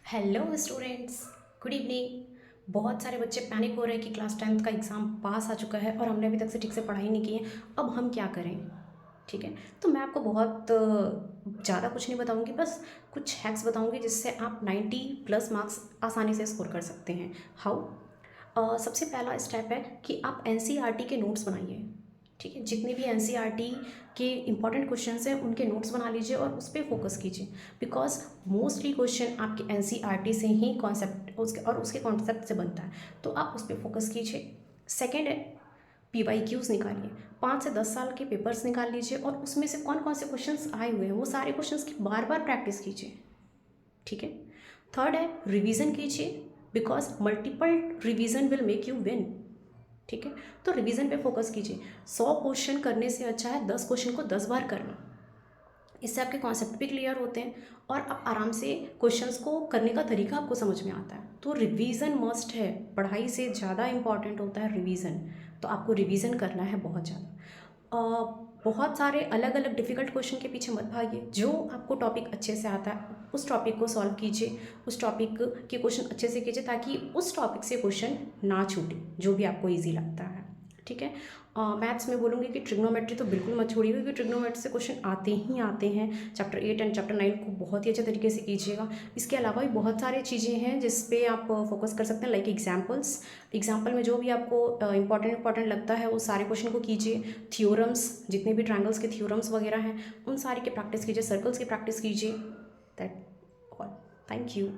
Hello students, good evening. बहुत सारे बच्चे पैनिक हो रहे हैं कि क्लास 10th का एग्ज़ाम पास आ चुका है और हमने अभी तक से ठीक से पढ़ाई नहीं की है। अब हम क्या करें? ठीक है, तो मैं आपको बहुत ज़्यादा कुछ नहीं बताऊंगी, बस कुछ हैक्स बताऊंगी जिससे आप 90 प्लस मार्क्स आसानी से स्कोर कर सकते हैं। हाउ? सबसे पहला स्टेप है कि आप एनसीईआरटी के नोट्स बनाइए। ठीक है, जितने भी एनसीईआरटी के इंपॉर्टेंट क्वेश्चंस हैं उनके नोट्स बना लीजिए और उस पर फोकस कीजिए। बिकॉज मोस्टली क्वेश्चन आपके एनसीईआरटी से ही कॉन्सेप्ट उसके कॉन्सेप्ट से बनता है, तो आप उस पर फोकस कीजिए। सेकेंड है, पीवाईक्यूज़ निकालिए। 5 से 10 साल के पेपर्स निकाल लीजिए और उसमें से कौन कौन से क्वेश्चंस आए हुए हैं वो सारे क्वेश्चंस की बार बार प्रैक्टिस कीजिए। ठीक है। थर्ड है, रिवीजन कीजिए। Because multiple revision will make you win. ठीक है, तो रिवीजन पे फोकस कीजिए। 100 क्वेश्चन करने से अच्छा है 10 क्वेश्चन को 10 बार करना। इससे आपके कॉन्सेप्ट भी क्लियर होते हैं और आप आराम से क्वेश्चंस को करने का तरीका आपको समझ में आता है। तो रिवीजन मस्ट है, पढ़ाई से ज़्यादा इम्पॉर्टेंट होता है रिवीजन। तो आपको रिवीजन करना है बहुत ज़्यादा। बहुत सारे अलग अलग डिफ़िकल्ट क्वेश्चन के पीछे मत भागिए। जो आपको टॉपिक अच्छे से आता है उस टॉपिक को सॉल्व कीजिए, उस टॉपिक के क्वेश्चन अच्छे से कीजिए ताकि उस टॉपिक से क्वेश्चन ना छूटे जो भी आपको ईजी लगता है। ठीक है। मैथ्स में बोलूँगी कि ट्रिग्नोमेट्री तो बिल्कुल मत छोड़िए, क्योंकि ट्रिग्नोमेट्री से क्वेश्चन आते ही आते हैं। चैप्टर 8 एंड चैप्टर 9 को बहुत ही अच्छे तरीके से कीजिएगा। इसके अलावा भी बहुत सारी चीज़ें हैं जिस पे आप फोकस कर सकते हैं, लाइक एग्जाम्पल्स। एग्जाम्पल में जो भी आपको इंपॉर्टेंट लगता है वो सारे क्वेश्चन को कीजिए। थ्योरम्स, जितने भी ट्रायंगल्स के थ्योरम्स वगैरह हैं उन सारी की प्रैक्टिस कीजिए, सर्कल्स की प्रैक्टिस कीजिए। That all. Thank you.